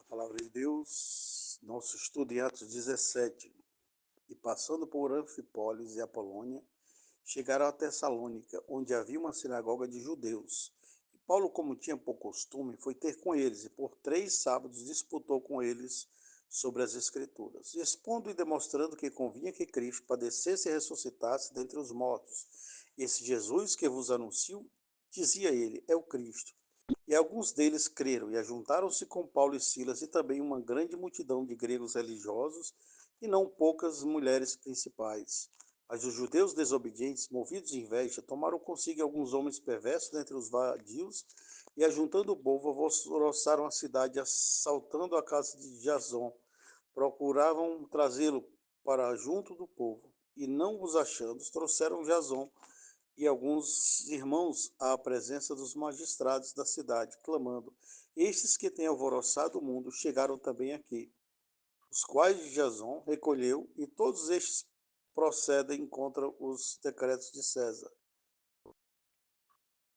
Palavra de Deus, nosso estudo em Atos 17. E passando por Anfipólis e Apolônia, chegaram a Tessalônica, onde havia uma sinagoga de judeus. E Paulo, como tinha por costume, foi ter com eles, e por 3 sábados disputou com eles sobre as Escrituras, expondo e demonstrando que convinha que Cristo padecesse e ressuscitasse dentre os mortos. Esse Jesus que vos anuncio, dizia ele, é o Cristo. E alguns deles creram e ajuntaram-se com Paulo e Silas e também uma grande multidão de gregos religiosos e não poucas mulheres principais. Mas os judeus desobedientes, movidos de inveja, tomaram consigo alguns homens perversos dentre os vadios e, ajuntando o povo, alvoroçaram a cidade, assaltando a casa de Jason. Procuravam trazê-lo para junto do povo, e não os achando, trouxeram Jason e alguns irmãos à presença dos magistrados da cidade, clamando: Estes que têm alvoroçado o mundo chegaram também aqui, os quais Jason recolheu, e todos estes procedem contra os decretos de César.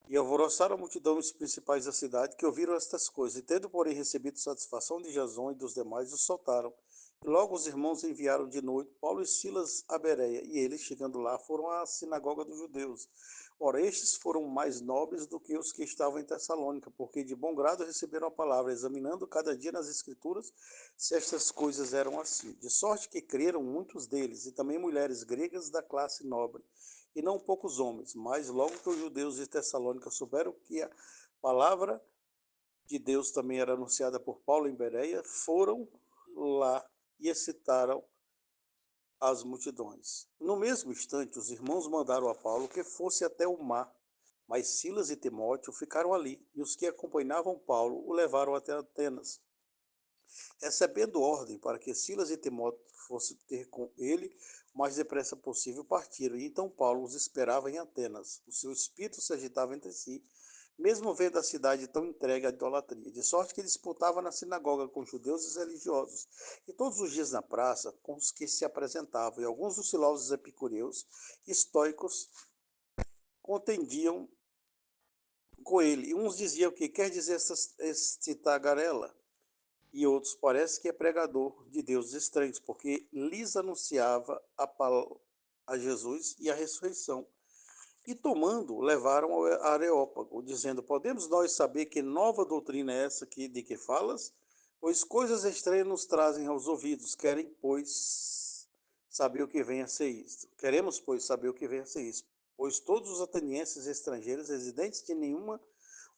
E alvoroçaram a multidão os principais da cidade, que ouviram estas coisas, e tendo, porém, recebido satisfação de Jason e dos demais, os soltaram. E logo os irmãos enviaram de noite Paulo e Silas a Bereia, e eles, chegando lá, foram à sinagoga dos judeus. Ora, estes foram mais nobres do que os que estavam em Tessalônica, porque de bom grado receberam a palavra, examinando cada dia nas Escrituras se estas coisas eram assim. De sorte que creram muitos deles, e também mulheres gregas da classe nobre, e não poucos homens. Mas logo que os judeus de Tessalônica souberam que a palavra de Deus também era anunciada por Paulo em Bereia, foram lá e excitaram as multidões. No mesmo instante, os irmãos mandaram a Paulo que fosse até o mar, mas Silas e Timóteo ficaram ali, e os que acompanhavam Paulo o levaram até Atenas. Recebendo ordem para que Silas e Timóteo fossem ter com ele o mais depressa possível, partiram. E então Paulo os esperava em Atenas. O seu espírito se agitava entre si, mesmo vendo a cidade tão entregue à idolatria, de sorte que disputava na sinagoga com judeus e religiosos, e todos os dias na praça com os que se apresentavam, e alguns dos filósofos epicureus, estoicos, contendiam com ele. E uns diziam: que quer dizer este tagarela? E outros parece que é pregador de deuses estranhos, porque lhes anunciava a Jesus e a ressurreição. E tomando, levaram a Areópago, dizendo: Podemos nós saber que nova doutrina é essa de que falas? Pois coisas estranhas nos trazem aos ouvidos. Queremos, pois, saber o que vem a ser isso. Pois todos os atenienses estrangeiros, residentes de nenhuma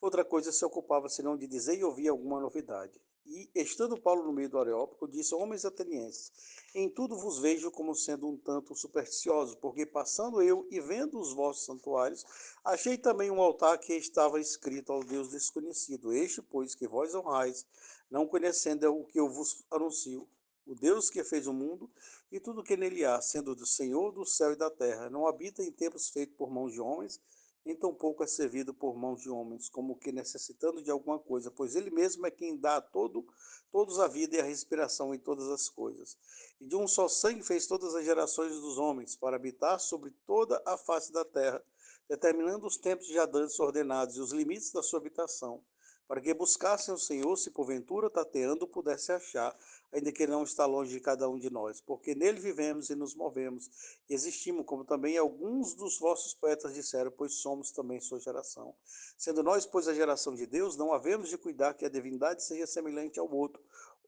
outra coisa se ocupava senão de dizer e ouvir alguma novidade. E, estando Paulo no meio do Areópago, disse: Homens atenienses, em tudo vos vejo como sendo um tanto supersticiosos, porque passando eu e vendo os vossos santuários, achei também um altar que estava escrito ao Deus desconhecido. Este, pois, que vós honrais, não conhecendo é o que eu vos anuncio. O Deus que fez o mundo e tudo que nele há, sendo do Senhor do céu e da terra, não habita em templos feitos por mãos de homens, nem tampouco é servido por mãos de homens, como que necessitando de alguma coisa, pois ele mesmo é quem dá a todos a vida e a respiração em todas as coisas. E de um só sangue fez todas as gerações dos homens, para habitar sobre toda a face da terra, determinando os tempos já dantes ordenados e os limites da sua habitação, para que buscassem o Senhor, se porventura tateando pudesse achar, ainda que não está longe de cada um de nós, porque nele vivemos e nos movemos, e existimos, como também alguns dos vossos poetas disseram, pois somos também sua geração. Sendo nós, pois, a geração de Deus, não havemos de cuidar que a divindade seja semelhante ao outro,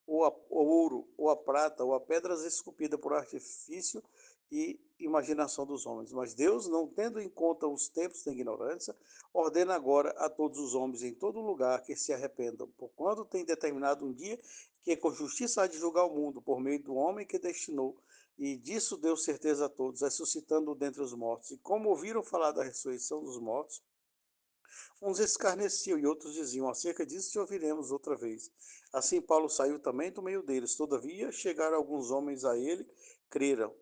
ou ao ouro, ou a prata, ou a pedras esculpidas por artifício e imaginação dos homens. Mas Deus, não tendo em conta os tempos da ignorância, ordena agora a todos os homens em todo lugar que se arrependam, porquanto tem determinado um dia que com justiça há de julgar o mundo, por meio do homem que destinou, e disso deu certeza a todos, ressuscitando dentre os mortos. E como ouviram falar da ressurreição dos mortos, uns escarneciam e outros diziam: acerca disso te ouviremos outra vez. Assim Paulo saiu também do meio deles. Todavia chegaram alguns homens a ele, creram.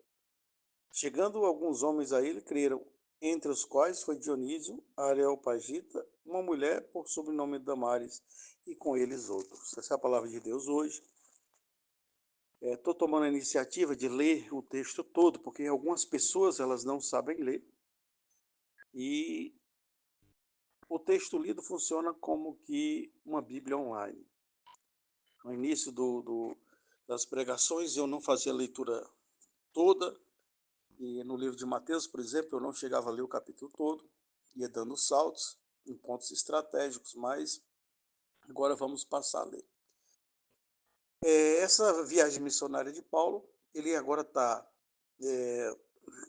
Chegando alguns homens a ele, creram, entre os quais foi Dionísio, Areopagita, uma mulher por sobrenome Damares, e com eles outros. Essa é a palavra de Deus hoje. Estou tomando a iniciativa de ler o texto todo, porque algumas pessoas elas não sabem ler, e o texto lido funciona como que uma Bíblia online. no início das pregações, eu não fazia a leitura toda, e no livro de Mateus, por exemplo, eu não chegava a ler o capítulo todo, ia dando saltos em pontos estratégicos, mas agora vamos passar a ler. Essa viagem missionária de Paulo, ele agora está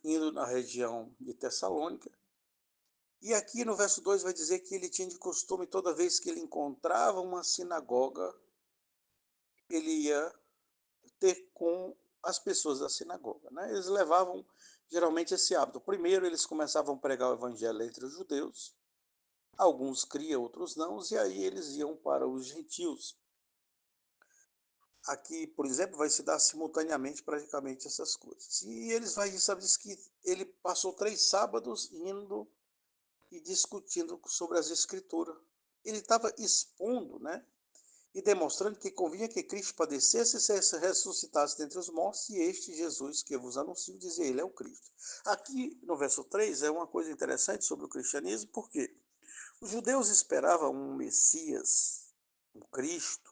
indo na região de Tessalônica, e aqui no verso 2 vai dizer que ele tinha de costume, toda vez que ele encontrava uma sinagoga, ele ia ter com as pessoas da sinagoga, né? Eles levavam geralmente esse hábito. Primeiro eles começavam a pregar o evangelho entre os judeus, alguns criam, outros não, e aí eles iam para os gentios. Aqui, por exemplo, vai se dar simultaneamente praticamente essas coisas. E eles vai, sabe, diz que ele passou 3 sábados indo e discutindo sobre as escrituras. Ele estava expondo, né? E demonstrando que convinha que Cristo padecesse e se ressuscitasse dentre os mortos, e este Jesus que eu vos anuncio, dizia ele, é o Cristo. Aqui no verso 3 é uma coisa interessante sobre o cristianismo, porque os judeus esperavam um Messias, um Cristo.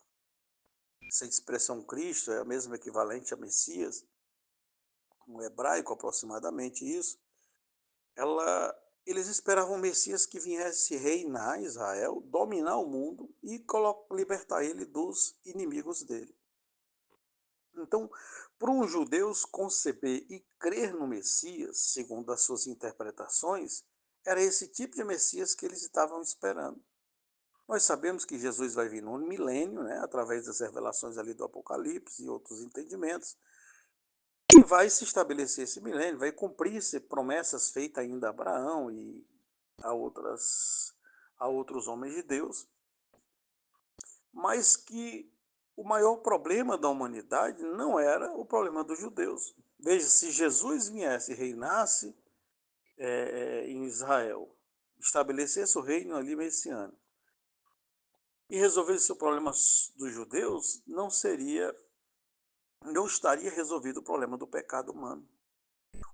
Essa expressão Cristo é a mesma equivalente a Messias, no hebraico aproximadamente isso. Eles esperavam um Messias que viesse reinar Israel, dominar o mundo e libertar ele dos inimigos dele. Então, para os judeus conceber e crer no Messias, segundo as suas interpretações, era esse tipo de Messias que eles estavam esperando. Nós sabemos que Jesus vai vir no milênio, né, através das revelações ali do Apocalipse e outros entendimentos, e vai se estabelecer esse milênio, vai cumprir-se promessas feitas ainda a Abraão e a outros homens de Deus, mas que o maior problema da humanidade não era o problema dos judeus. Veja, se Jesus viesse e reinasse em Israel, estabelecesse o reino ali messiânico, e resolvesse o problema dos judeus, não estaria resolvido o problema do pecado humano.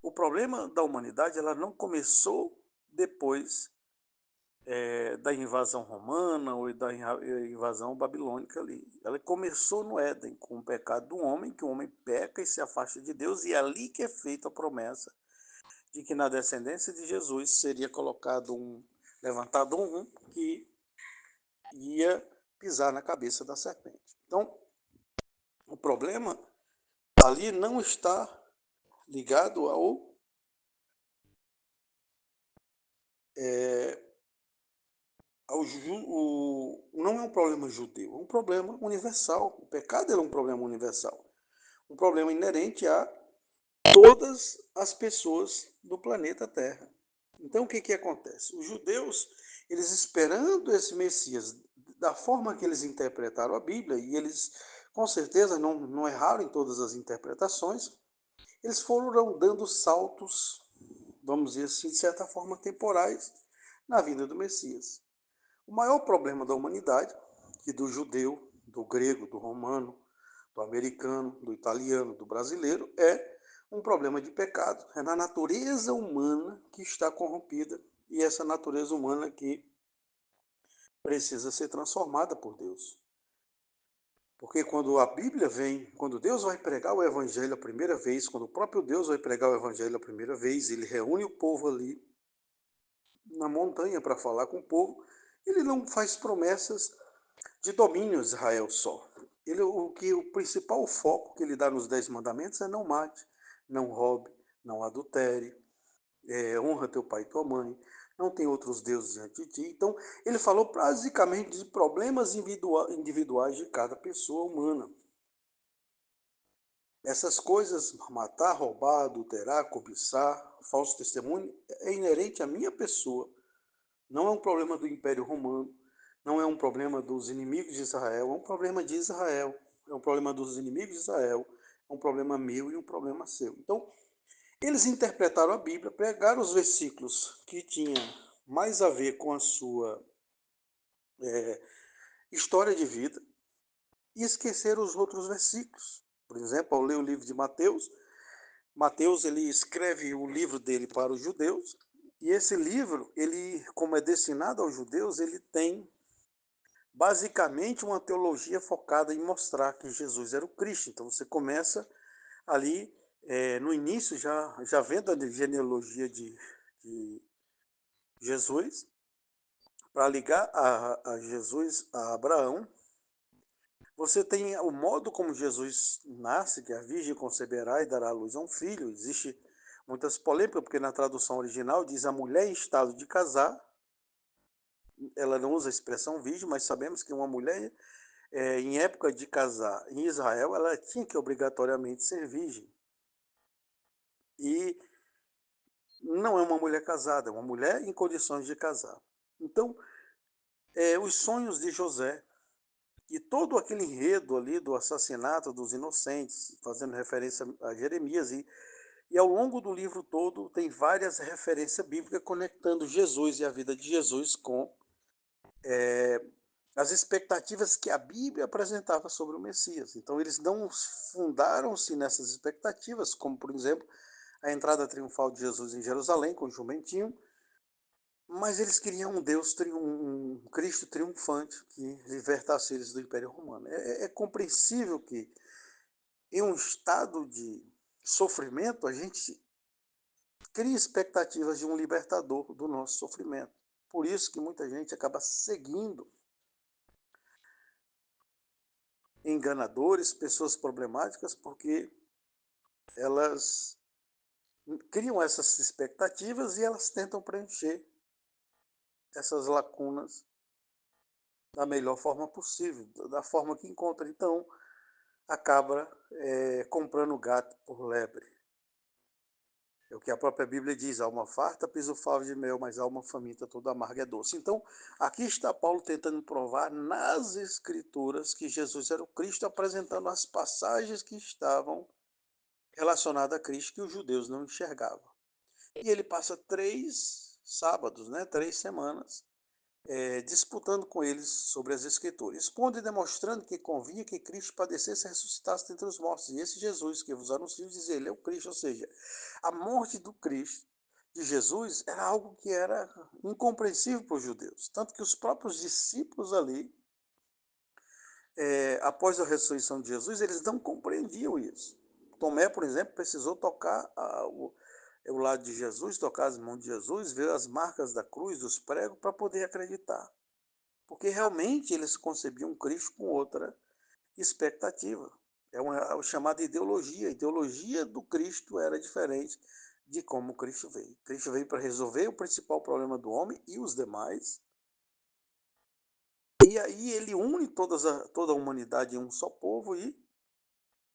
O problema da humanidade ela não começou depois da invasão romana ou da invasão babilônica ali. Ela começou no Éden, com o pecado do homem, que o homem peca e se afasta de Deus, e é ali que é feita a promessa de que na descendência de Jesus seria levantado um que ia pisar na cabeça da serpente. Então, o problema ali não está ligado não é um problema judeu, é um problema universal. O pecado é um problema universal, um problema inerente a todas as pessoas do planeta Terra. Então, o que acontece? Os judeus, eles esperando esse Messias, da forma que eles interpretaram a Bíblia, e eles com certeza não erraram em todas as interpretações, eles foram dando saltos, vamos dizer assim, de certa forma temporais, na vinda do Messias. O maior problema da humanidade, que do judeu, do grego, do romano, do americano, do italiano, do brasileiro, é um problema de pecado. É na natureza humana que está corrompida, e essa natureza humana que precisa ser transformada por Deus. Porque quando a Bíblia vem, quando Deus vai pregar o Evangelho a primeira vez, quando o próprio Deus vai pregar o Evangelho a primeira vez, ele reúne o povo ali na montanha para falar com o povo, ele não faz promessas de domínio a Israel só. O principal foco que ele dá nos 10 mandamentos é não mate, não roube, não adultere, honra teu pai e tua mãe, não tem outros deuses diante de ti. Então, ele falou basicamente de problemas individuais de cada pessoa humana. Essas coisas, matar, roubar, adulterar, cobiçar, falso testemunho, é inerente à minha pessoa. Não é um problema do Império Romano, não é um problema dos inimigos de Israel, é um problema de Israel, é um problema dos inimigos de Israel, é um problema meu e um problema seu. Então, eles interpretaram a Bíblia, pegaram os versículos que tinham mais a ver com a sua história de vida e esqueceram os outros versículos. Por exemplo, ao ler o livro de Mateus, Mateus ele escreve o livro dele para os judeus, e esse livro, ele, como é destinado aos judeus, ele tem basicamente uma teologia focada em mostrar que Jesus era o Cristo. Então você começa ali no início, já vendo a genealogia de Jesus, para ligar a Jesus a Abraão. Você tem o modo como Jesus nasce, que a virgem conceberá e dará à luz a um filho. Existe muitas polêmicas, porque na tradução original diz a mulher em estado de casar. Ela não usa a expressão virgem, mas sabemos que uma mulher em época de casar em Israel, ela tinha que obrigatoriamente ser virgem. E não é uma mulher casada, é uma mulher em condições de casar. Então, os sonhos de José e todo aquele enredo ali do assassinato dos inocentes, fazendo referência a Jeremias, e ao longo do livro todo tem várias referências bíblicas conectando Jesus e a vida de Jesus com as expectativas que a Bíblia apresentava sobre o Messias. Então eles não fundaram-se nessas expectativas, como por exemplo a entrada triunfal de Jesus em Jerusalém com o jumentinho, mas eles queriam um Deus, um Cristo triunfante que libertasse eles do Império Romano. É compreensível que em um estado de sofrimento a gente cria expectativas de um libertador do nosso sofrimento. Por isso que muita gente acaba seguindo enganadores, pessoas problemáticas, porque elas criam essas expectativas e elas tentam preencher essas lacunas da melhor forma possível, da forma que encontra. Então, acaba comprando gato por lebre. É o que a própria Bíblia diz, alma farta pisa o favo de mel, mas alma faminta toda amarga é doce. Então, aqui está Paulo tentando provar nas Escrituras que Jesus era o Cristo, apresentando as passagens que estavam relacionadas a Cristo, que os judeus não enxergavam. E ele passa 3 sábados, 3 semanas, disputando com eles sobre as Escrituras, expondo e demonstrando que convinha que Cristo padecesse e ressuscitasse dentre os mortos. E esse Jesus que vos anuncio, diz ele, é o Cristo, ou seja, a morte do Cristo, de Jesus, era algo que era incompreensível para os judeus. Tanto que os próprios discípulos ali, após a ressurreição de Jesus, eles não compreendiam isso. Tomé, por exemplo, precisou tocar o lado de Jesus, tocar as mãos de Jesus, ver as marcas da cruz, dos pregos, para poder acreditar. Porque realmente eles concebiam Cristo com outra expectativa. É uma chamada ideologia. A ideologia do Cristo era diferente de como Cristo veio. Cristo veio para resolver o principal problema do homem e os demais. E aí ele une toda a humanidade em um só povo e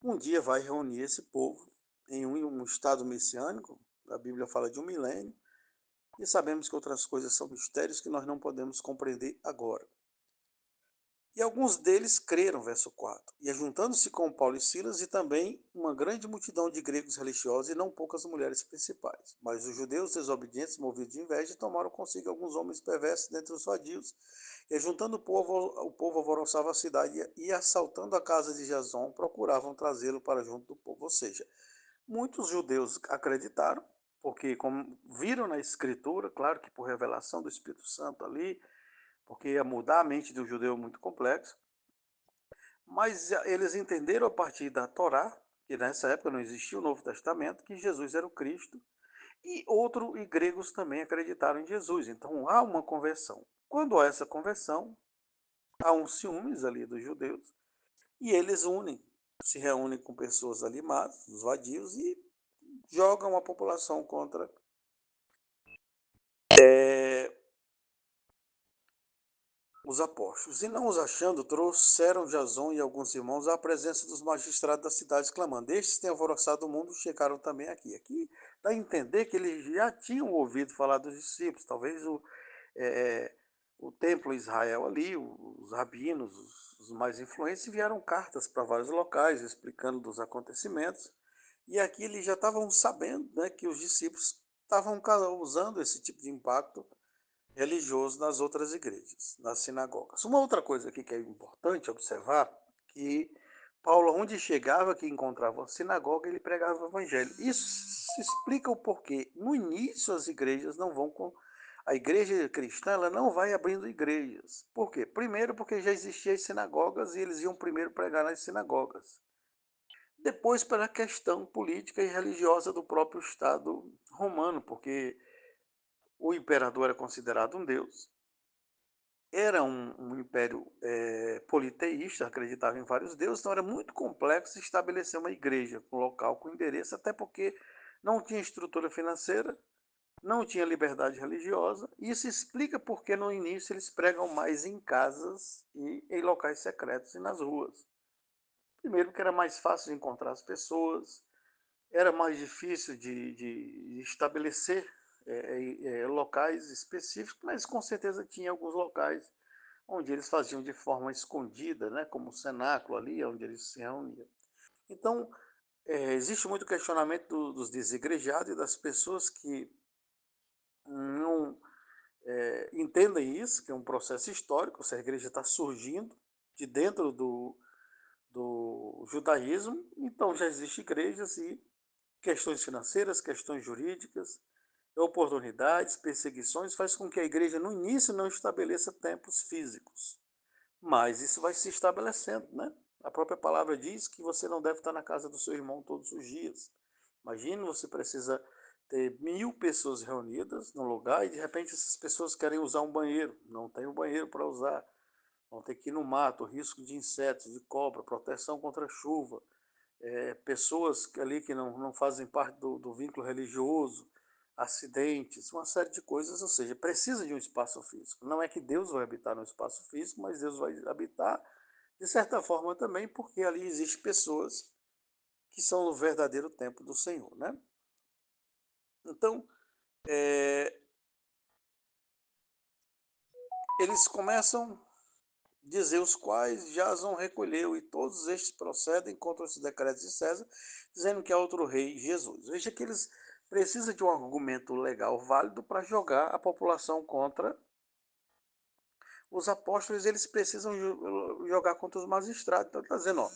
um dia vai reunir esse povo em um estado messiânico. A Bíblia fala de um milênio. E sabemos que outras coisas são mistérios que nós não podemos compreender agora. E alguns deles creram, verso 4, e ajuntando-se com Paulo e Silas, e também uma grande multidão de gregos religiosos e não poucas mulheres principais. Mas os judeus desobedientes, movidos de inveja, tomaram consigo alguns homens perversos dentre os vadios, e ajuntando o povo alvoroçava a cidade e assaltando a casa de Jason, procuravam trazê-lo para junto do povo. Ou seja, muitos judeus acreditaram, porque como viram na escritura, claro que por revelação do Espírito Santo ali, porque ia mudar a mente do judeu muito complexo, mas eles entenderam a partir da Torá, que nessa época não existia o Novo Testamento, que Jesus era o Cristo, e gregos também acreditaram em Jesus. Então há uma conversão. Quando há essa conversão, há um ciúmes ali dos judeus, e eles se reúnem com pessoas ali más, os vadios, e jogam a população contra os apóstolos. E não os achando, trouxeram Jason e alguns irmãos à presença dos magistrados da cidade, clamando: estes têm alvoroçado o mundo, chegaram também aqui. Aqui dá a entender que eles já tinham ouvido falar dos discípulos, talvez o templo Israel ali, os rabinos, os mais influentes, enviaram cartas para vários locais, explicando dos acontecimentos. E aqui eles já estavam sabendo, que os discípulos estavam usando esse tipo de impacto religioso nas outras igrejas, nas sinagogas. Uma outra coisa aqui que é importante observar, que Paulo, onde chegava, que encontrava a sinagoga, ele pregava o evangelho. Isso se explica o porquê. No início, as igrejas não vão a igreja cristã ela não vai abrindo igrejas. Por quê? Primeiro, porque já existiam as sinagogas e eles iam primeiro pregar nas sinagogas. Depois, pela questão política e religiosa do próprio Estado romano, porque o imperador era considerado um deus, era um império politeísta, acreditava em vários deuses, então era muito complexo estabelecer uma igreja com local, com endereço, até porque não tinha estrutura financeira, não tinha liberdade religiosa. E isso explica porque no início eles pregam mais em casas e em locais secretos e nas ruas. Primeiro porque era mais fácil de encontrar as pessoas, era mais difícil de estabelecer locais específicos, mas com certeza tinha alguns locais onde eles faziam de forma escondida, né, como o cenáculo ali, onde eles se reuniam. Então, existe muito questionamento dos desigrejados e das pessoas que não entendem isso, que é um processo histórico, se a igreja está surgindo de dentro do judaísmo, então já existem igrejas e questões financeiras, questões jurídicas, oportunidades, perseguições, faz com que a igreja no início não estabeleça templos físicos. Mas isso vai se estabelecendo, né? A própria palavra diz que você não deve estar na casa do seu irmão todos os dias. Imagina, você precisa ter 1.000 pessoas reunidas num lugar e de repente essas pessoas querem usar um banheiro, não tem um banheiro para usar, vão ter que ir no mato, risco de insetos, de cobra, proteção contra chuva, pessoas ali que não fazem parte do vínculo religioso, acidentes, uma série de coisas, ou seja, precisa de um espaço físico. Não é que Deus vai habitar no espaço físico, mas Deus vai habitar de certa forma também, porque ali existem pessoas que são o verdadeiro templo do Senhor, né? Então, eles começam a dizer os quais Jason recolheu, e todos estes procedem contra os decretos de César, dizendo que é outro rei, Jesus. Veja que eles precisam de um argumento legal válido para jogar a população contra os apóstolos, eles precisam jogar contra os magistrados. Então, está dizendo, ó,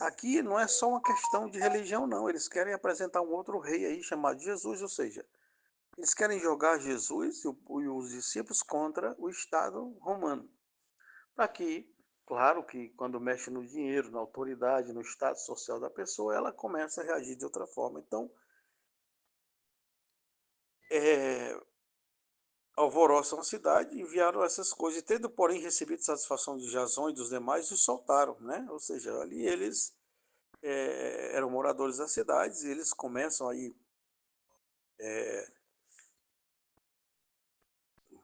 aqui não é só uma questão de religião, não. Eles querem apresentar um outro rei aí chamado Jesus, ou seja, eles querem jogar Jesus e os discípulos contra o Estado romano. Para que, claro que quando mexe no dinheiro, na autoridade, no status social da pessoa, ela começa a reagir de outra forma. Então, é, alvoroçam a cidade, enviaram essas coisas, e tendo, porém, recebido satisfação de Jason e dos demais, os soltaram, né? Ou seja, ali eles eram moradores das cidades e eles começam aí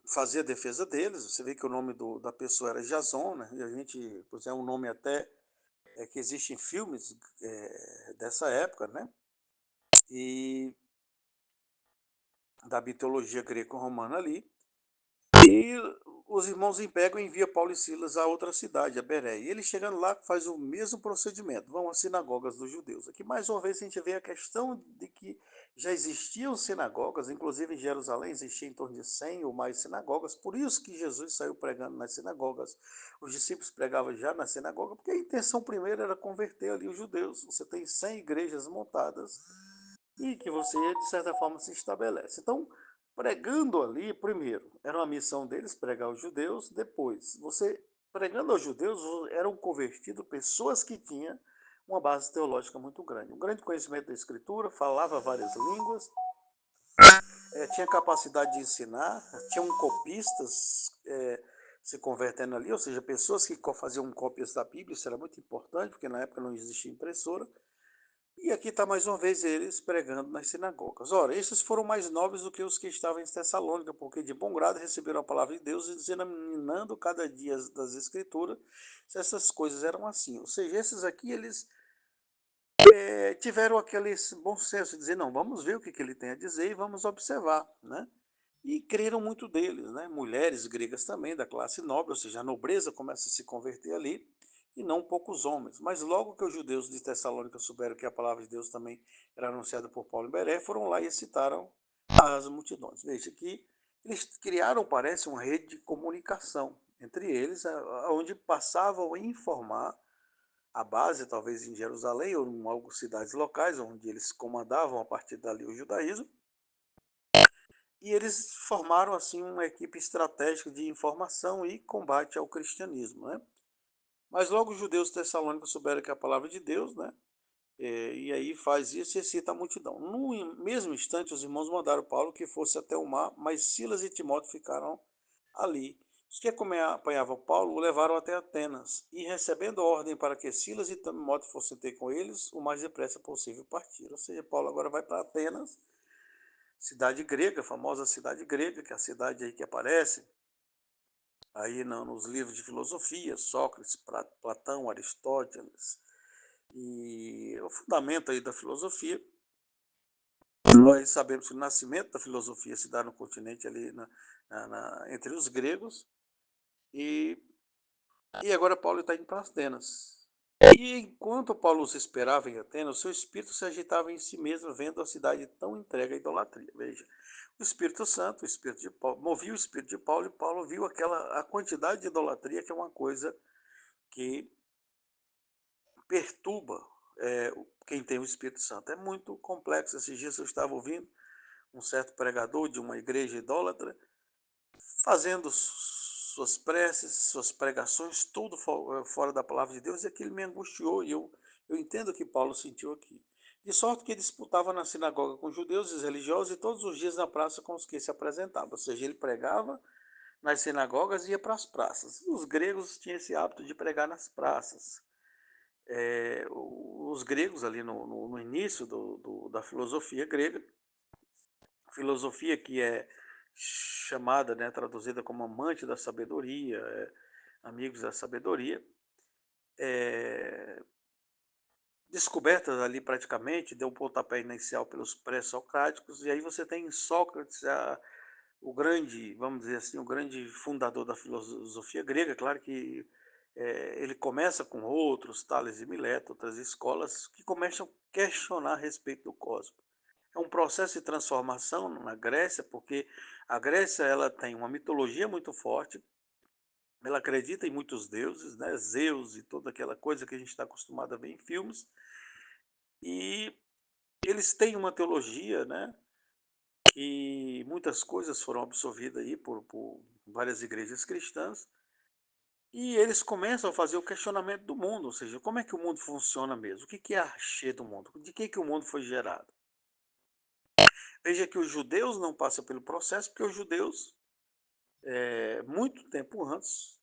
fazer a defesa deles. Você vê que o nome da pessoa era Jason, né? E a gente, por exemplo, é um nome até que existe em filmes dessa época, né? E da mitologia greco-romana ali. E os irmãos pegam e enviam Paulo e Silas a outra cidade, a Beré. E eles chegando lá faz o mesmo procedimento, vão às sinagogas dos judeus. Aqui mais uma vez a gente vê a questão de que já existiam sinagogas, inclusive em Jerusalém existia em torno de 100 ou mais sinagogas, por isso que Jesus saiu pregando nas sinagogas. Os discípulos pregavam já na sinagoga, porque a intenção primeira era converter ali os judeus. Você tem 100 igrejas montadas e que você, de certa forma, se estabelece. Então, pregando ali, primeiro, era uma missão deles pregar aos judeus, depois, você pregando aos judeus, eram convertidos pessoas que tinham uma base teológica muito grande, um grande conhecimento da escritura, falava várias línguas, tinha capacidade de ensinar, tinham copistas se convertendo ali, ou seja, pessoas que faziam cópias da Bíblia, isso era muito importante, porque na época não existia impressora. E aqui está mais uma vez eles pregando nas sinagogas. Ora, esses foram mais nobres do que os que estavam em Tessalônica, porque de bom grado receberam a palavra de Deus e examinando cada dia das Escrituras se essas coisas eram assim. Ou seja, esses aqui, eles tiveram aquele bom senso de dizer, não, vamos ver o que ele tem a dizer e vamos observar, né? E creram muito deles, né? Mulheres gregas também, da classe nobre, ou seja, a nobreza começa a se converter ali, e não poucos homens. Mas logo que os judeus de Tessalônica souberam que a palavra de Deus também era anunciada por Paulo e Beré, foram lá e excitaram as multidões. Veja que eles criaram, parece, uma rede de comunicação entre eles, onde passavam a informar a base, talvez em Jerusalém ou em algumas cidades locais, onde eles comandavam a partir dali o judaísmo, e eles formaram assim uma equipe estratégica de informação e combate ao cristianismo, né? Mas logo os judeus tessalônicos souberam que é a palavra de Deus, né? E aí faz isso e excita a multidão. No mesmo instante, os irmãos mandaram Paulo que fosse até o mar, mas Silas e Timóteo ficaram ali. Os que acompanhavam Paulo o levaram até Atenas, e recebendo a ordem para que Silas e Timóteo fossem ter com eles, o mais depressa possível partiram. Ou seja, Paulo agora vai para Atenas, cidade grega, famosa cidade grega, que é a cidade aí que aparece aí nos livros de filosofia, Sócrates, Platão, Aristóteles, e o fundamento aí da filosofia. Nós sabemos que o nascimento da filosofia se dá no continente ali entre os gregos, e, e agora Paulo está indo para Atenas. E enquanto Paulo se esperava em Atenas, o seu espírito se agitava em si mesmo, vendo a cidade tão entregue à idolatria. Veja, o Espírito Santo, o Espírito de Paulo, movia o Espírito de Paulo, e Paulo viu a quantidade de idolatria, que é uma coisa que perturba quem tem o Espírito Santo. É muito complexo. Esses dias eu estava ouvindo um certo pregador de uma igreja idólatra fazendo suas preces, suas pregações, tudo fora da palavra de Deus, e aquilo me angustiou, e eu entendo o que Paulo sentiu aqui. De sorte que disputava na sinagoga com judeus e religiosos, e todos os dias na praça com os que se apresentavam. Ou seja, ele pregava nas sinagogas e ia para as praças. Os gregos tinham esse hábito de pregar nas praças. Os gregos ali no início da filosofia grega, filosofia que é chamada, né, traduzida como amante da sabedoria, amigos da sabedoria, é, descoberta ali praticamente, deu um pontapé inicial pelos pré-socráticos, e aí você tem Sócrates, o grande, vamos dizer assim, o grande fundador da filosofia grega. Claro que ele começa com outros, Tales e Mileto, outras escolas, que começam a questionar a respeito do cosmos. É um processo de transformação na Grécia, porque a Grécia ela tem uma mitologia muito forte, ela acredita em muitos deuses, né? Zeus e toda aquela coisa que a gente está acostumado a ver em filmes, e eles têm uma teologia, né? E muitas coisas foram absorvidas aí por várias igrejas cristãs, e eles começam a fazer o questionamento do mundo, ou seja, como é que o mundo funciona mesmo? O que é a archê do mundo? De que o mundo foi gerado? Veja que os judeus não passam pelo processo, porque os judeus, muito tempo antes,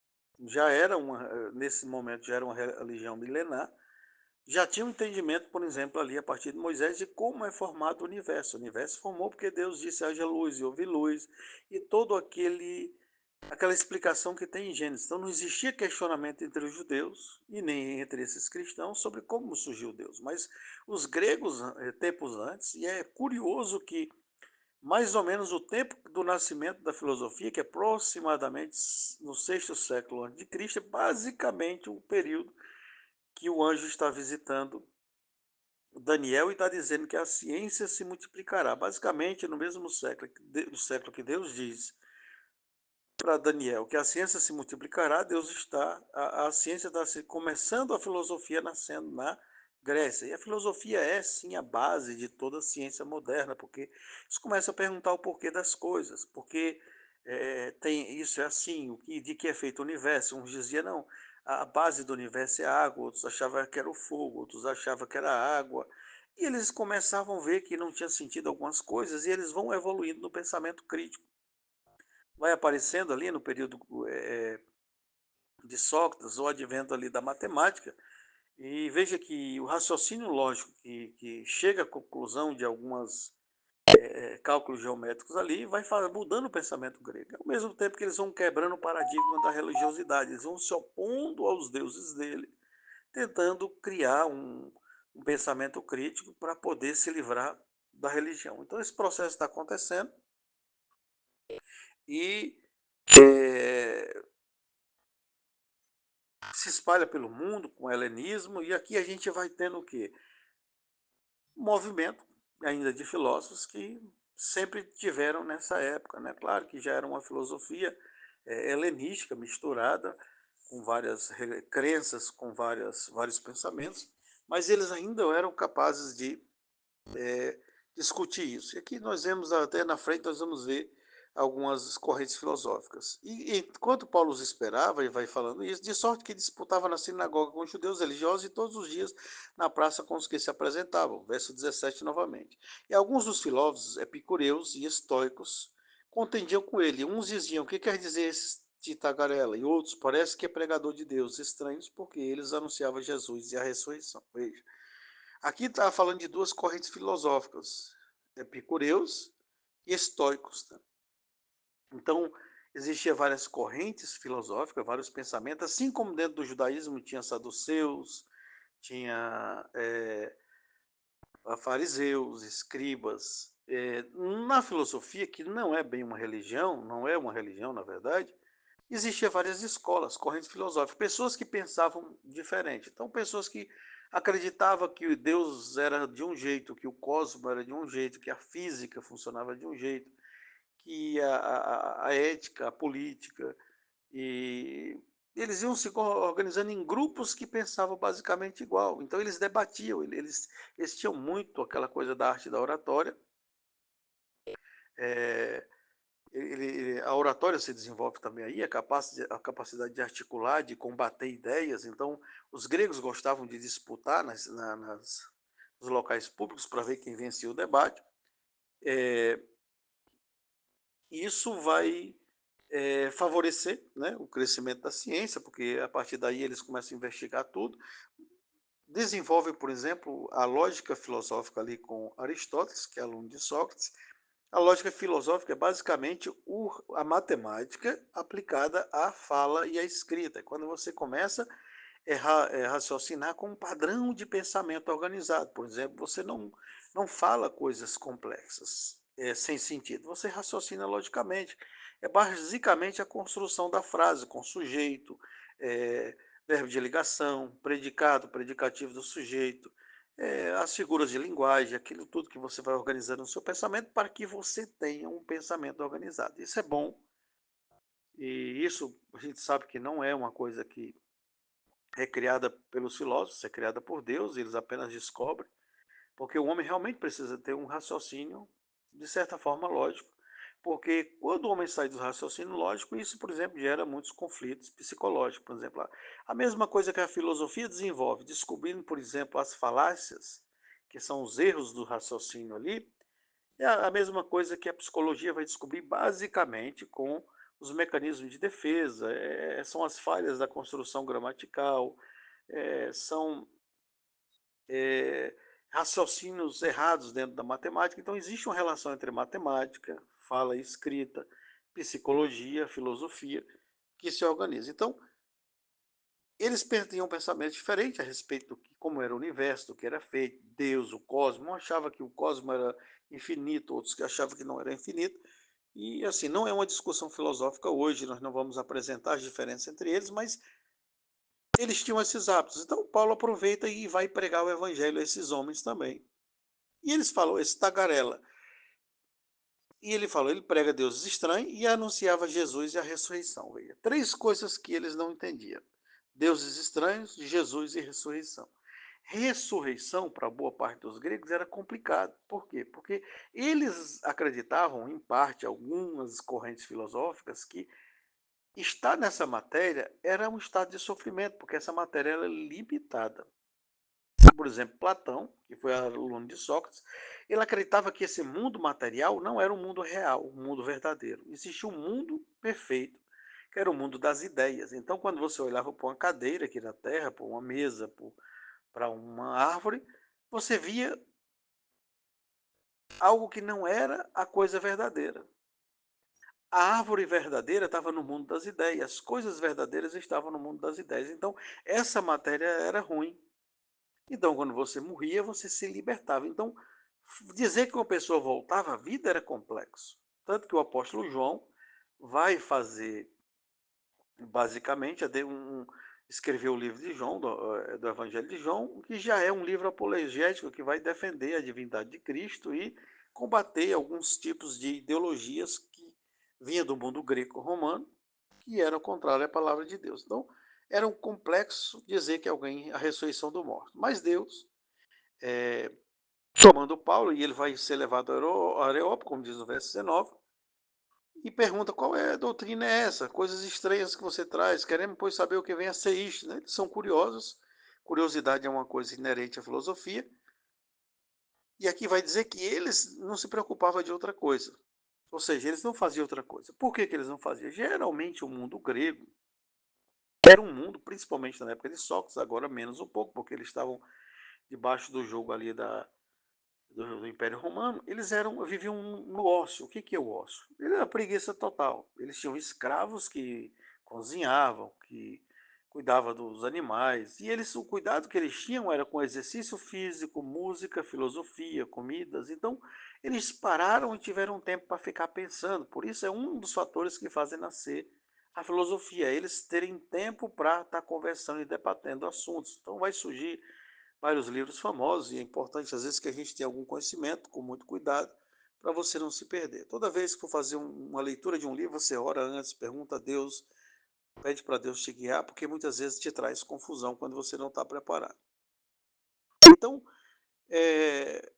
nesse momento já era uma religião milenar, já tinha um entendimento, por exemplo, ali a partir de Moisés, de como é formado o universo. O universo formou porque Deus disse: haja luz, e houve luz, e todo aquela explicação que tem em Gênesis. Então não existia questionamento entre os judeus e nem entre esses cristãos sobre como surgiu Deus. Mas os gregos, tempos antes, e é curioso que mais ou menos o tempo do nascimento da filosofia, que é aproximadamente no sexto século antes de Cristo, é basicamente o período que o anjo está visitando Daniel e está dizendo que a ciência se multiplicará. Basicamente, no mesmo século, no século que Deus diz para Daniel que a ciência se multiplicará, Deus está, a ciência está começando, a filosofia nascendo na Grécia. E a filosofia é, sim, a base de toda a ciência moderna, porque isso começa a perguntar o porquê das coisas, porque tem isso é assim, de que é feito o universo. Uns diziam, não, a base do universo é a água, outros achavam que era o fogo, outros achavam que era a água. E eles começavam a ver que não tinha sentido algumas coisas, e eles vão evoluindo no pensamento crítico. Vai aparecendo ali no período de Sócrates, o advento ali da matemática, e veja que o raciocínio lógico que chega à conclusão de alguns cálculos geométricos ali vai mudando o pensamento grego. Ao mesmo tempo que eles vão quebrando o paradigma da religiosidade, eles vão se opondo aos deuses dele, tentando criar um pensamento crítico para poder se livrar da religião. Então esse processo está acontecendo, e é, se espalha pelo mundo com o helenismo, e aqui a gente vai tendo o quê? Um movimento ainda de filósofos que sempre tiveram nessa época, né? Claro que já era uma filosofia helenística misturada com várias crenças, com vários pensamentos, mas eles ainda eram capazes de discutir isso. E aqui nós vemos, até na frente, nós vamos ver algumas correntes filosóficas. E enquanto Paulo os esperava, e vai falando isso, de sorte que disputava na sinagoga com os judeus religiosos e todos os dias na praça com os que se apresentavam. Verso 17 novamente. E alguns dos filósofos epicureus e estoicos contendiam com ele. Uns diziam: o que quer dizer esse de tagarela? E outros: parece que é pregador de Deus estranhos, porque eles anunciavam Jesus e a ressurreição. Veja. Aqui está falando de duas correntes filosóficas, epicureus e estoicos. Tá? Então, existiam várias correntes filosóficas, vários pensamentos, assim como dentro do judaísmo tinha saduceus, tinha fariseus, escribas. Na filosofia, que não é bem uma religião, não é uma religião, na verdade, existia várias escolas, correntes filosóficas, pessoas que pensavam diferente. Então, pessoas que acreditavam que Deus era de um jeito, que o cosmos era de um jeito, que a física funcionava de um jeito, que a ética, a política, e eles iam se organizando em grupos que pensavam basicamente igual. Então, eles debatiam, eles tinham muito aquela coisa da arte da oratória. É, a oratória se desenvolve também aí, a capacidade de articular, de combater ideias. Então, os gregos gostavam de disputar nos locais públicos para ver quem vencia o debate. É, isso vai favorecer, né, o crescimento da ciência, porque a partir daí eles começam a investigar tudo. Desenvolvem, por exemplo, a lógica filosófica ali com Aristóteles, que é aluno de Sócrates. A lógica filosófica é basicamente a matemática aplicada à fala e à escrita. Quando você começa raciocinar com um padrão de pensamento organizado. Por exemplo, você não fala coisas complexas, sem sentido. Você raciocina logicamente. É basicamente a construção da frase com sujeito, é, verbo de ligação, predicado, predicativo do sujeito, as figuras de linguagem, aquilo tudo que você vai organizando no seu pensamento para que você tenha um pensamento organizado. Isso é bom, e isso a gente sabe que não é uma coisa que é criada pelos filósofos, é criada por Deus, eles apenas descobrem, porque o homem realmente precisa ter um raciocínio, de certa forma, lógico, porque quando o homem sai do raciocínio lógico, isso, por exemplo, gera muitos conflitos psicológicos. Por exemplo, a mesma coisa que a filosofia desenvolve, descobrindo, por exemplo, as falácias, que são os erros do raciocínio ali, é a mesma coisa que a psicologia vai descobrir basicamente com os mecanismos de defesa, são as falhas da construção gramatical, são é, raciocínios errados dentro da matemática. Então, existe uma relação entre matemática, fala e escrita, psicologia, filosofia, que se organiza. Então, eles tinham um pensamento diferente a respeito do que, como era o universo, do que era feito, Deus, o cosmos. Um achava que o cosmos era infinito, outros que achavam que não era infinito. E assim, não é uma discussão filosófica hoje, nós não vamos apresentar as diferenças entre eles, mas eles tinham esses hábitos. Então Paulo aproveita e vai pregar o evangelho a esses homens também. E eles falam, esse tagarela. E ele falou, ele prega deuses estranhos e anunciava Jesus e a ressurreição. Veja, três coisas que eles não entendiam. Deuses estranhos, Jesus e ressurreição. Ressurreição, para boa parte dos gregos, era complicado. Por quê? Porque eles acreditavam, em parte, algumas correntes filosóficas, que estar nessa matéria era um estado de sofrimento, porque essa matéria era limitada. Por exemplo, Platão, que foi aluno de Sócrates, ele acreditava que esse mundo material não era um mundo real, um mundo verdadeiro. Existia um mundo perfeito, que era o mundo das ideias. Então, quando você olhava para uma cadeira aqui na Terra, para uma mesa, para uma árvore, você via algo que não era a coisa verdadeira. A árvore verdadeira estava no mundo das ideias, as coisas verdadeiras estavam no mundo das ideias. Então, essa matéria era ruim. Então, quando você morria, você se libertava. Então, dizer que uma pessoa voltava à vida era complexo. Tanto que o apóstolo João vai fazer, basicamente, escreveu o livro de João, do Evangelho de João, que já é um livro apologético que vai defender a divindade de Cristo e combater alguns tipos de ideologias que vinham do mundo greco-romano, que eram contrárias à palavra de Deus. Então, era um complexo dizer que alguém, a ressurreição do morto. Mas Deus tomando Paulo, e ele vai ser levado ao Areópago, como diz o verso 19, e pergunta: qual é a doutrina é essa? Coisas estranhas que você traz, queremos, pois, saber o que vem a ser isto. Né? Eles são curiosos, curiosidade é uma coisa inerente à filosofia, e aqui vai dizer que eles não se preocupavam de outra coisa, ou seja, eles não faziam outra coisa. Por que eles não faziam? Geralmente o mundo grego era um mundo, principalmente na época de Sócrates, agora menos um pouco, porque eles estavam debaixo do jogo ali do Império Romano, eles viviam no ócio. O que é o ócio? Ele era preguiça total. Eles tinham escravos que cozinhavam, que cuidavam dos animais, e o cuidado que eles tinham era com exercício físico, música, filosofia, comidas. Então, eles pararam e tiveram tempo para ficar pensando. Por isso é um dos fatores que fazem nascer a filosofia, eles terem tempo para estar conversando e debatendo assuntos. Então vai surgir vários livros famosos, e é importante às vezes que a gente tenha algum conhecimento, com muito cuidado, para você não se perder. Toda vez que for fazer uma leitura de um livro, você ora antes, pergunta a Deus, pede para Deus te guiar, porque muitas vezes te traz confusão quando você não está preparado. Então, é,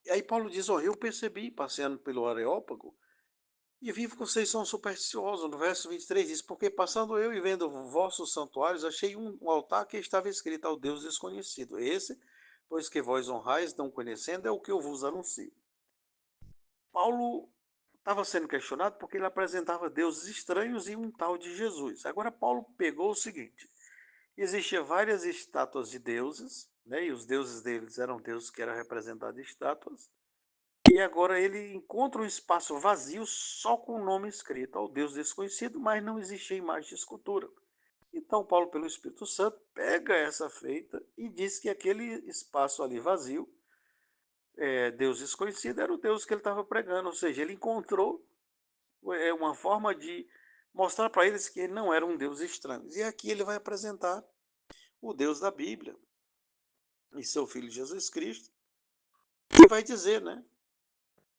aí Paulo diz: eu percebi, passeando pelo Areópago, e vi que vocês são supersticiosos. No verso 23 diz: porque passando eu e vendo vossos santuários, achei um altar que estava escrito ao Deus desconhecido. Esse, pois que vós honrais, não conhecendo, é o que eu vos anuncio. Paulo estava sendo questionado porque ele apresentava deuses estranhos e um tal de Jesus. Agora Paulo pegou o seguinte: existiam várias estátuas de deuses, né, e os deuses deles eram deuses que eram representados em estátuas, e agora ele encontra um espaço vazio só com o nome escrito ao Deus desconhecido, mas não existia imagem de escultura. Então Paulo, pelo Espírito Santo, pega essa feita e diz que aquele espaço ali vazio, Deus desconhecido, era o Deus que ele estava pregando, ou seja, ele encontrou uma forma de mostrar para eles que ele não era um Deus estranho. E aqui ele vai apresentar o Deus da Bíblia e seu Filho Jesus Cristo, e vai dizer, né?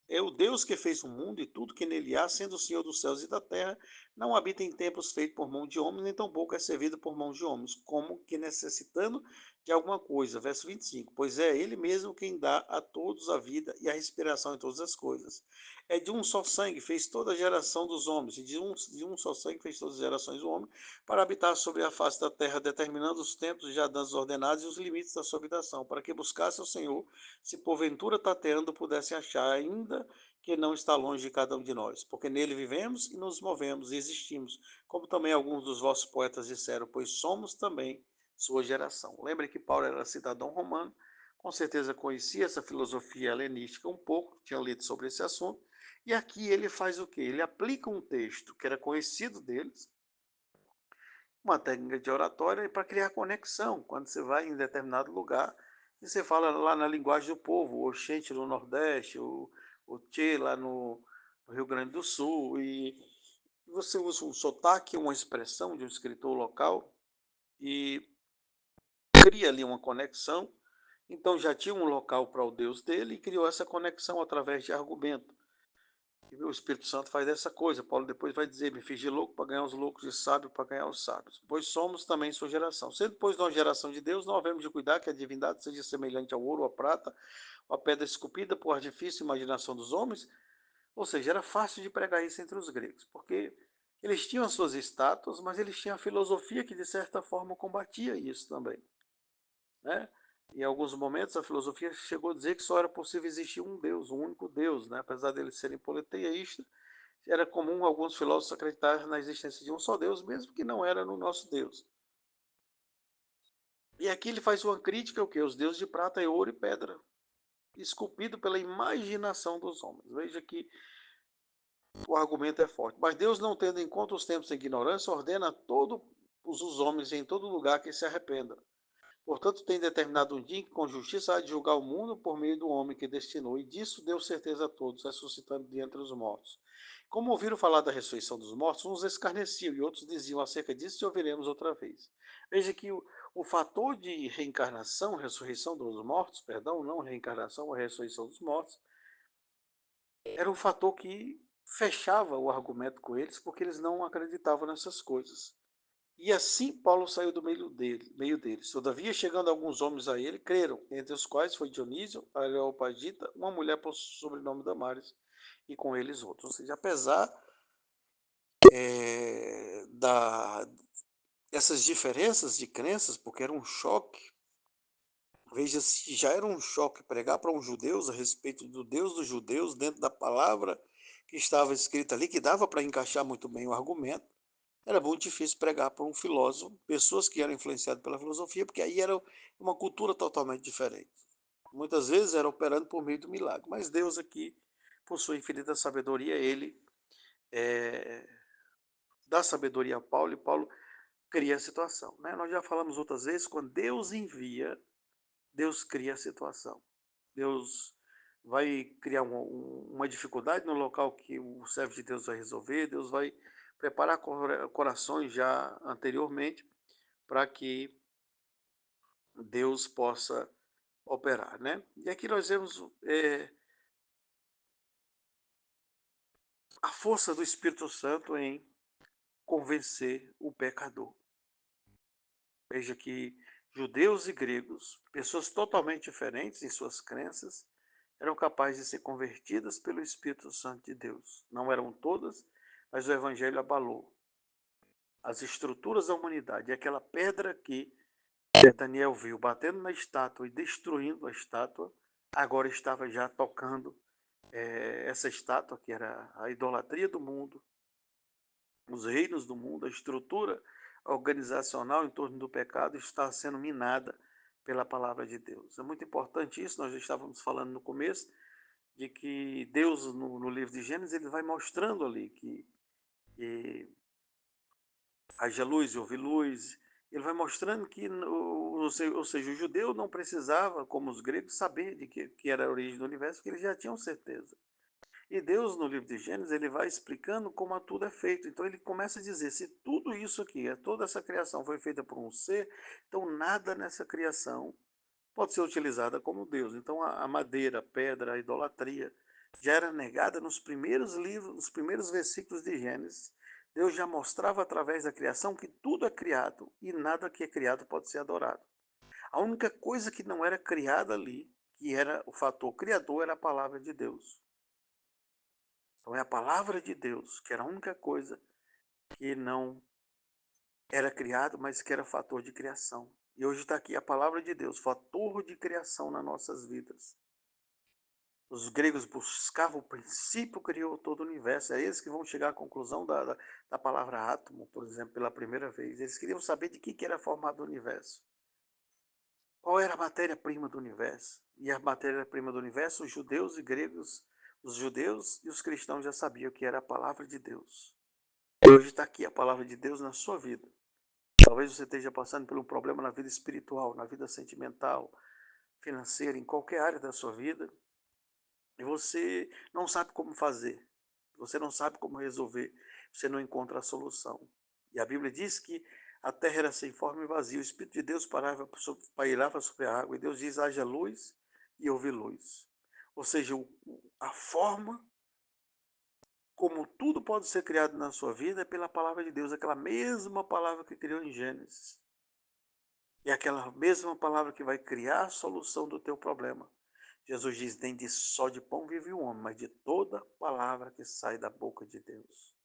É o Deus que fez o mundo e tudo que nele há, sendo o Senhor dos céus e da terra, não habita em templos feitos por mão de homens, nem tampouco é servido por mão de homens, como que necessitando de alguma coisa. Verso 25. Pois é ele mesmo quem dá a todos a vida e a respiração em todas as coisas. É de um só sangue fez toda a geração dos homens, e de um só sangue fez todas as gerações do homem, para habitar sobre a face da terra, determinando os tempos já danças ordenados e os limites da sua habitação, para que buscasse o Senhor, se porventura tateando pudesse achar, ainda que não está longe de cada um de nós, porque nele vivemos e nos movemos e existimos, como também alguns dos vossos poetas disseram, pois somos também sua geração. Lembre que Paulo era cidadão romano, com certeza conhecia essa filosofia helenística um pouco, tinha lido sobre esse assunto, e aqui ele faz o quê? Ele aplica um texto que era conhecido deles, uma técnica de oratória para criar conexão. Quando você vai em determinado lugar e você fala lá na linguagem do povo, o Oxente no Nordeste, o Tchê lá no Rio Grande do Sul, e você usa um sotaque, uma expressão de um escritor local e cria ali uma conexão. Então já tinha um local para o Deus dele e criou essa conexão através de argumento. E o Espírito Santo faz essa coisa. Paulo depois vai dizer: me fiz de louco para ganhar os loucos, de sábio para ganhar os sábios. Pois somos também sua geração. Sendo, pois, nós geração de Deus, não havemos de cuidar que a divindade seja semelhante ao ouro, à prata, ou à pedra esculpida por artifício e imaginação dos homens. Ou seja, era fácil de pregar isso entre os gregos, porque eles tinham as suas estátuas, mas eles tinham a filosofia que, de certa forma, combatia isso também. Né? Em alguns momentos, a filosofia chegou a dizer que só era possível existir um Deus, um único Deus, né? Apesar deles serem politeístas, era comum alguns filósofos acreditar na existência de um só Deus, mesmo que não era no nosso Deus. E aqui ele faz uma crítica ao que? Os deuses de prata, ouro e pedra, esculpido pela imaginação dos homens. Veja que o argumento é forte. Mas Deus, não tendo em conta os tempos de ignorância, ordena a todos os homens em todo lugar que se arrependam. Portanto, tem determinado um dia em que com justiça há de julgar o mundo por meio do homem que destinou, e disso deu certeza a todos, ressuscitando de entre os mortos. Como ouviram falar da ressurreição dos mortos, uns escarneciam e outros diziam acerca disso e ouviremos outra vez. Veja que o fator de reencarnação, ressurreição dos mortos, perdão, não reencarnação, a ressurreição dos mortos, era um fator que fechava o argumento com eles, porque eles não acreditavam nessas coisas. E assim Paulo saiu do meio deles. Todavia, chegando alguns homens a ele, creram, entre os quais foi Dionísio, Areopagita, uma mulher por sobrenome Damares, e com eles outros. Ou seja, apesar da essas diferenças de crenças, porque era um choque, veja se já era um choque pregar para um judeus a respeito do Deus dos judeus dentro da palavra que estava escrita ali, que dava para encaixar muito bem o argumento. Era muito difícil pregar para um filósofo, pessoas que eram influenciadas pela filosofia, porque aí era uma cultura totalmente diferente. Muitas vezes era operando por meio do milagre, mas Deus aqui, por sua infinita sabedoria, ele eh, dá sabedoria a Paulo e Paulo cria a situação. Né? Nós já falamos outras vezes, quando Deus envia, Deus cria a situação. Deus vai criar uma dificuldade no local que o servo de Deus vai resolver, Deus vai preparar corações já anteriormente para que Deus possa operar, né? E aqui nós vemos a força do Espírito Santo em convencer o pecador. Veja que judeus e gregos, pessoas totalmente diferentes em suas crenças, eram capazes de ser convertidas pelo Espírito Santo de Deus. Não eram todas, mas o Evangelho abalou as estruturas da humanidade. E aquela pedra que Daniel viu batendo na estátua e destruindo a estátua, agora estava já tocando essa estátua, que era a idolatria do mundo, os reinos do mundo, a estrutura organizacional em torno do pecado está sendo minada pela palavra de Deus. É muito importante isso, nós já estávamos falando no começo, de que Deus, no livro de Gênesis, ele vai mostrando ali que haja luz e houve luz. Ele vai mostrando que, ou seja, o judeu não precisava, como os gregos, saber de que era a origem do universo, porque eles já tinham certeza. E Deus, no livro de Gênesis, ele vai explicando como tudo é feito. Então ele começa a dizer, se tudo isso aqui, toda essa criação foi feita por um ser, então nada nessa criação pode ser utilizada como Deus. Então a madeira, a pedra, a idolatria já era negada nos primeiros livros, nos primeiros versículos de Gênesis. Deus já mostrava através da criação que tudo é criado e nada que é criado pode ser adorado. A única coisa que não era criada ali, que era o fator criador, era a palavra de Deus. Então é a palavra de Deus, que era a única coisa que não era criado, mas que era fator de criação. E hoje está aqui a palavra de Deus, fator de criação nas nossas vidas. Os gregos buscavam o princípio que criou todo o universo. É eles que vão chegar à conclusão da palavra átomo, por exemplo, pela primeira vez. Eles queriam saber de que era formado o universo. Qual era a matéria-prima do universo? E a matéria-prima do universo, os judeus e gregos, os judeus e os cristãos já sabiam que era a palavra de Deus. Hoje está aqui a palavra de Deus na sua vida. Talvez você esteja passando por um problema na vida espiritual, na vida sentimental, financeira, em qualquer área da sua vida, e você não sabe como fazer, você não sabe como resolver, você não encontra a solução. E a Bíblia diz que a terra era sem forma e vazia, o Espírito de Deus pairava sobre a água, e Deus diz, haja luz, e houve luz. Ou seja, a forma como tudo pode ser criado na sua vida é pela palavra de Deus, aquela mesma palavra que criou em Gênesis. E aquela mesma palavra que vai criar a solução do teu problema. Jesus diz, nem de só de pão vive o homem, mas de toda palavra que sai da boca de Deus.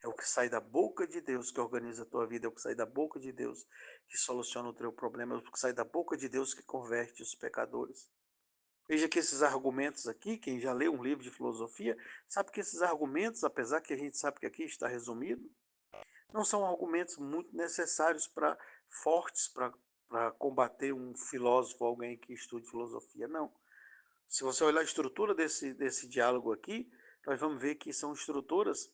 É o que sai da boca de Deus que organiza a tua vida, é o que sai da boca de Deus que soluciona o teu problema, é o que sai da boca de Deus que converte os pecadores. Veja que esses argumentos aqui, quem já leu um livro de filosofia, sabe que esses argumentos, apesar que a gente sabe que aqui está resumido, não são argumentos muito necessários para fortes para combater um filósofo, alguém que estude filosofia, não. Se você olhar a estrutura desse diálogo aqui, nós vamos ver que são estruturas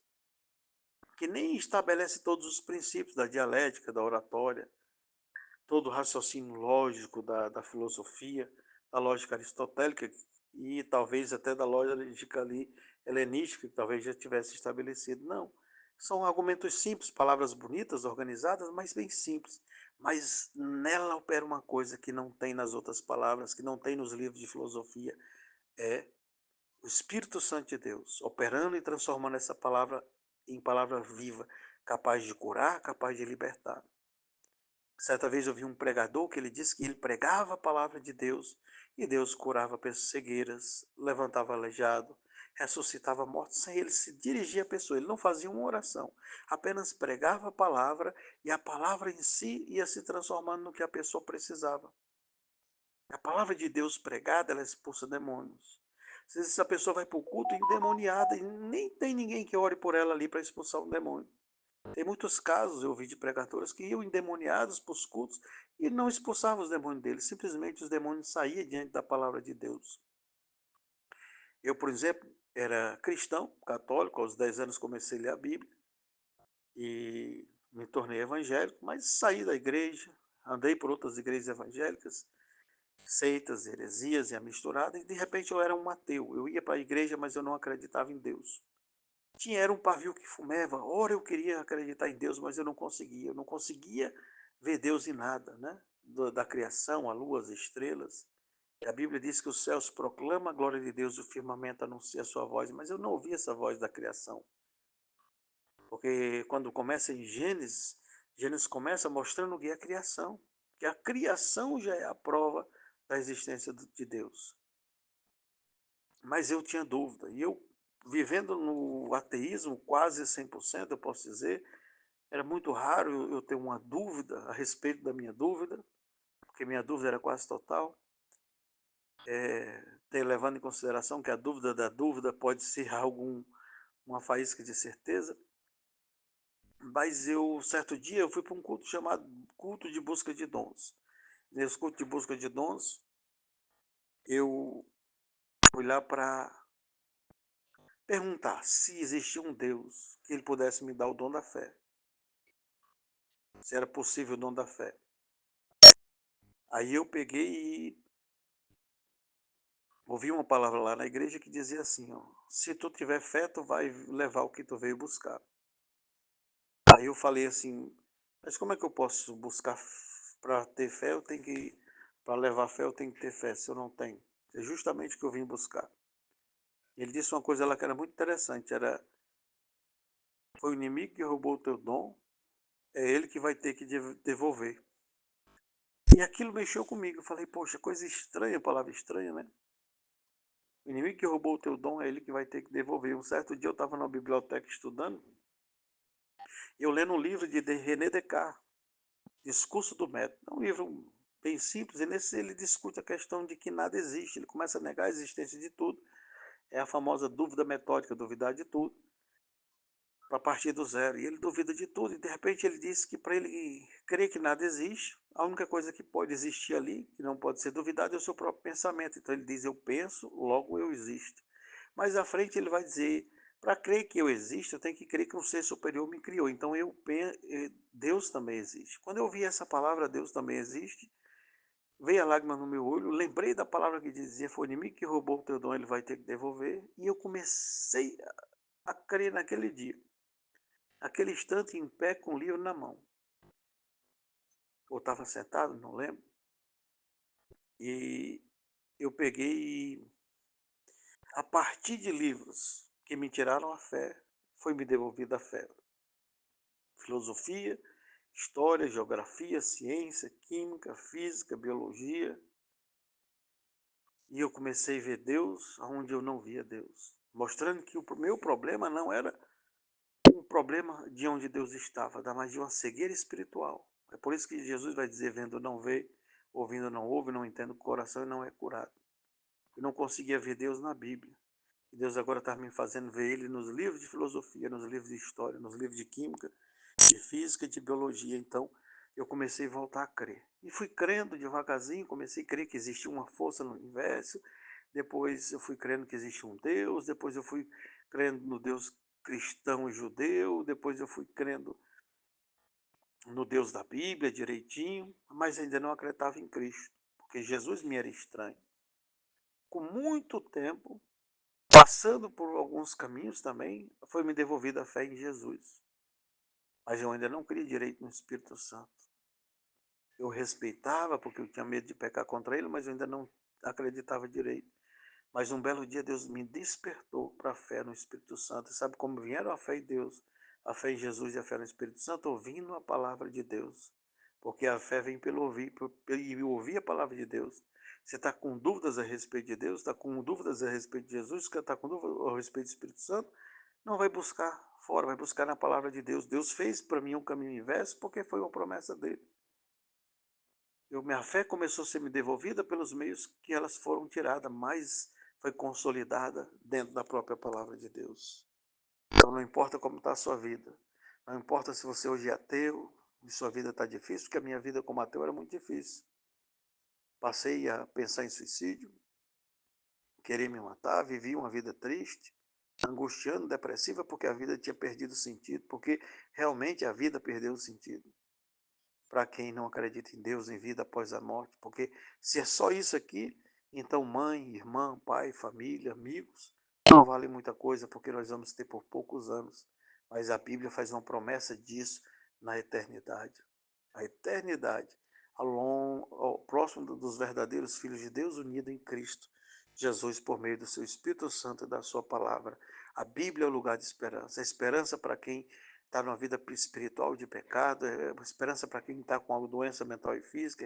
que nem estabelecem todos os princípios da dialética, da oratória, todo o raciocínio lógico da filosofia, da lógica aristotélica e talvez até da lógica ali helenística, que talvez já tivesse estabelecido. Não. São argumentos simples, palavras bonitas, organizadas, mas bem simples. Mas nela opera uma coisa que não tem nas outras palavras, que não tem nos livros de filosofia, é o Espírito Santo de Deus, operando e transformando essa palavra em palavra viva, capaz de curar, capaz de libertar. Certa vez eu vi um pregador que ele disse que ele pregava a palavra de Deus e Deus curava pessoas cegueiras, levantava aleijado, ressuscitava mortos sem ele se dirigir à pessoa. Ele não fazia uma oração, apenas pregava a palavra e a palavra em si ia se transformando no que a pessoa precisava. A palavra de Deus pregada, ela expulsa demônios. Às vezes a pessoa vai para o culto endemoniada e nem tem ninguém que ore por ela ali para expulsar um demônio. Tem muitos casos, eu vi de pregadores que iam endemoniados para os cultos e não expulsavam os demônios deles, simplesmente os demônios saíam diante da palavra de Deus. Eu, por exemplo, era cristão, católico, aos 10 anos comecei a ler a Bíblia e me tornei evangélico, mas saí da igreja, andei por outras igrejas evangélicas, seitas, heresias e a misturada, e de repente eu era um ateu. Eu ia para a igreja, mas eu não acreditava em Deus. Era um pavio que fumeva. Ora eu queria acreditar em Deus, mas eu não conseguia. Eu não conseguia ver Deus em nada, né? Da criação, a lua, as estrelas. E a Bíblia diz que os céus proclamam a glória de Deus, o firmamento anuncia a sua voz, mas eu não ouvi essa voz da criação. Porque quando começa em Gênesis, Gênesis começa mostrando o que é a criação. Que a criação já é a prova da existência de Deus. Mas eu tinha dúvida. E eu, vivendo no ateísmo quase 100%, eu posso dizer, era muito raro eu ter uma dúvida a respeito da minha dúvida, porque minha dúvida era quase total, levando em consideração que a dúvida da dúvida pode ser uma faísca de certeza. Mas eu, certo dia, eu fui para um culto chamado Culto de Busca de Dons. Nesse culto de busca de dons, eu fui lá para perguntar se existia um Deus que ele pudesse me dar o dom da fé. Se era possível o dom da fé. Aí eu peguei e ouvi uma palavra lá na igreja que dizia assim, ó, se tu tiver fé, tu vai levar o que tu veio buscar. Aí eu falei assim, mas como é que eu posso buscar para ter fé? Para levar fé, eu tenho que ter fé, se eu não tenho. É justamente o que eu vim buscar. Ele disse uma coisa lá que era muito interessante, foi o inimigo que roubou o teu dom, é ele que vai ter que devolver. E aquilo mexeu comigo, eu falei, poxa, coisa estranha, palavra estranha, né? O inimigo que roubou o teu dom é ele que vai ter que devolver. Um certo dia eu estava na biblioteca estudando, eu lendo um livro de René Descartes, Discurso do Método. É um livro bem simples, e nesse ele discute a questão de que nada existe. Ele começa a negar a existência de tudo. É a famosa dúvida metódica, duvidar de tudo, para partir do zero. E ele duvida de tudo, e de repente ele diz que para ele crer que nada existe, a única coisa que pode existir ali, que não pode ser duvidada, é o seu próprio pensamento. Então ele diz, eu penso, logo eu existo. Mais à frente ele vai dizer, para crer que eu existo, eu tenho que crer que um ser superior me criou. Então Deus também existe. Quando eu ouvi essa palavra, Deus também existe, veio a lágrima no meu olho, lembrei da palavra que dizia, foi o inimigo que roubou o teu dom, ele vai ter que devolver. E eu comecei a crer naquele dia. Aquele instante em pé com o livro na mão. Eu estava sentado, não lembro. E eu peguei, a partir de livros que me tiraram a fé, foi me devolvida a fé. Filosofia, história, geografia, ciência, química, física, biologia. E eu comecei a ver Deus onde eu não via Deus. Mostrando que o meu problema não era um problema de onde Deus estava, mas de uma cegueira espiritual. É por isso que Jesus vai dizer, vendo não vê, ouvindo não ouve, não entende o coração e não é curado. Eu não conseguia ver Deus na Bíblia. E Deus agora está me fazendo ver Ele nos livros de filosofia, nos livros de história, nos livros de química, de física e de biologia. Então, eu comecei a voltar a crer. E fui crendo devagarzinho, comecei a crer que existia uma força no universo. Depois eu fui crendo que existia um Deus. Depois eu fui crendo no Deus cristão e judeu. Depois eu fui crendo no Deus da Bíblia direitinho. Mas ainda não acreditava em Cristo, porque Jesus me era estranho. Com muito tempo, passando por alguns caminhos também, foi me devolvida a fé em Jesus. Mas eu ainda não criei direito no Espírito Santo. Eu respeitava porque eu tinha medo de pecar contra ele, mas eu ainda não acreditava direito. Mas um belo dia Deus me despertou para a fé no Espírito Santo. E sabe como vieram a fé em Deus, A fé em Jesus e a fé no Espírito Santo, ouvindo a palavra de Deus. Porque a fé vem pelo ouvir, e ouvir a palavra de Deus. Você está com dúvidas a respeito de Deus, está com dúvidas a respeito de Jesus, está com dúvidas a respeito do Espírito Santo, não vai buscar fora, vai buscar na palavra de Deus. Deus fez para mim um caminho inverso porque foi uma promessa dele. Minha fé começou a ser me devolvida pelos meios que elas foram tiradas, mas foi consolidada dentro da própria palavra de Deus. Então não importa como está a sua vida, não importa se você hoje é ateu e sua vida está difícil, porque a minha vida como ateu era muito difícil. Passei a pensar em suicídio, querer me matar, vivi uma vida triste, angustiando, depressiva, porque a vida tinha perdido sentido, porque realmente a vida perdeu o sentido. Para quem não acredita em Deus, em vida após a morte, porque se é só isso aqui, então mãe, irmã, pai, família, amigos, não vale muita coisa, porque nós vamos ter por poucos anos. Mas a Bíblia faz uma promessa disso na eternidade. A eternidade, ao próximo dos verdadeiros filhos de Deus unidos em Cristo Jesus por meio do seu Espírito Santo e da sua palavra. A Bíblia é o lugar de esperança. A esperança para quem está numa vida espiritual de pecado, é uma esperança para quem está com alguma doença mental e física,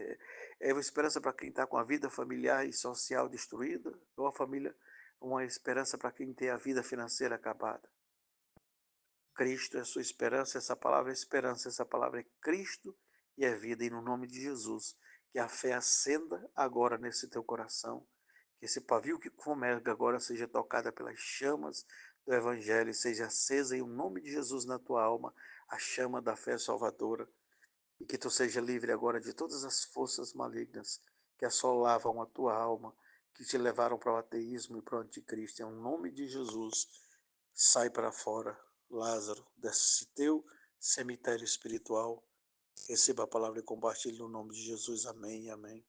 é uma esperança para quem está com a vida familiar e social destruída, ou a família, uma esperança para quem tem a vida financeira acabada. Cristo é a sua esperança, essa palavra é esperança, essa palavra é Cristo e é vida, e no nome de Jesus, que a fé acenda agora nesse teu coração, que esse pavio que fumega agora seja tocada pelas chamas do Evangelho e seja acesa em nome de Jesus na tua alma, a chama da fé salvadora, e que tu seja livre agora de todas as forças malignas que assolavam a tua alma, que te levaram para o ateísmo e para o anticristo. Em nome de Jesus, sai para fora, Lázaro, desse teu cemitério espiritual. Receba a palavra e compartilhe no nome de Jesus. Amém e amém.